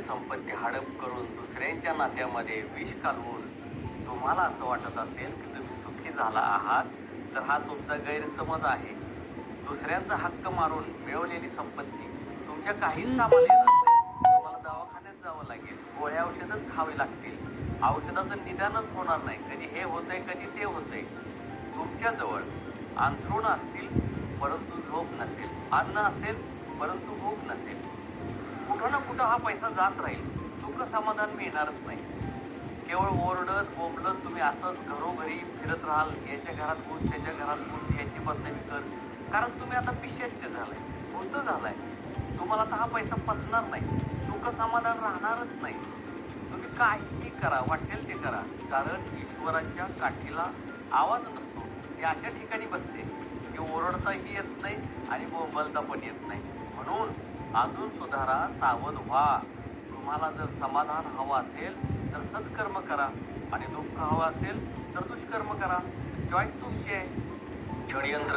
संपत्ती हडप करून दुसऱ्यांच्या नात्यामध्ये विष घालवून तुम्हाला असं वाटत असेल की तुम्ही सुखी झाला आहात, तर हा तुमचा गैरसमज आहे. दुसऱ्यांचा हक्क मारून मिळवलेली संपत्ती तुमच्या काहीच कामाला येणार नाही. तुम्हाला दवाखान्यात जावं लागेल, गोळ्या औषधच खावे लागतील, औषधाचं निदानच होणार नाही. कधी हे होतंय, कधी ते होतंय. तुमच्याजवळ अंथरुण असतील परंतु झोप नसेल, अन्न असेल परंतु भूक नसेल. कुठं ना कुठं हा पैसा जात राहील, सुख समाधान मिळणारच नाही. केवळ ओरडत बोंबलत तुम्ही असंच घरोघरी फिरत राहाल, याच्या घरात घुस त्याच्या घरात घुस, याची बदनामी कर. कारण तुम्ही आता पिशव्य झालाय, भूत झालाय. तुम्हाला आता हा पैसा पचणार नाही, सुख समाधान राहणारच नाही. तुम्ही काहीही करा, वाटेल ते करा, कारण ईश्वराच्या काठीला आवाज नसतो. ती अशा ठिकाणी बसते की ओरडताही येत नाही आणि बोंबलता पण येत नाही. म्हणून अजून सुधारा, सावध व्हा. तुम्हाला जर समाधान हवं असेल तर सत्कर्म करा आणि दुःख हवं असेल तर दुष्कर्म करा. चॉईस तुमची आहे. षडयंत्र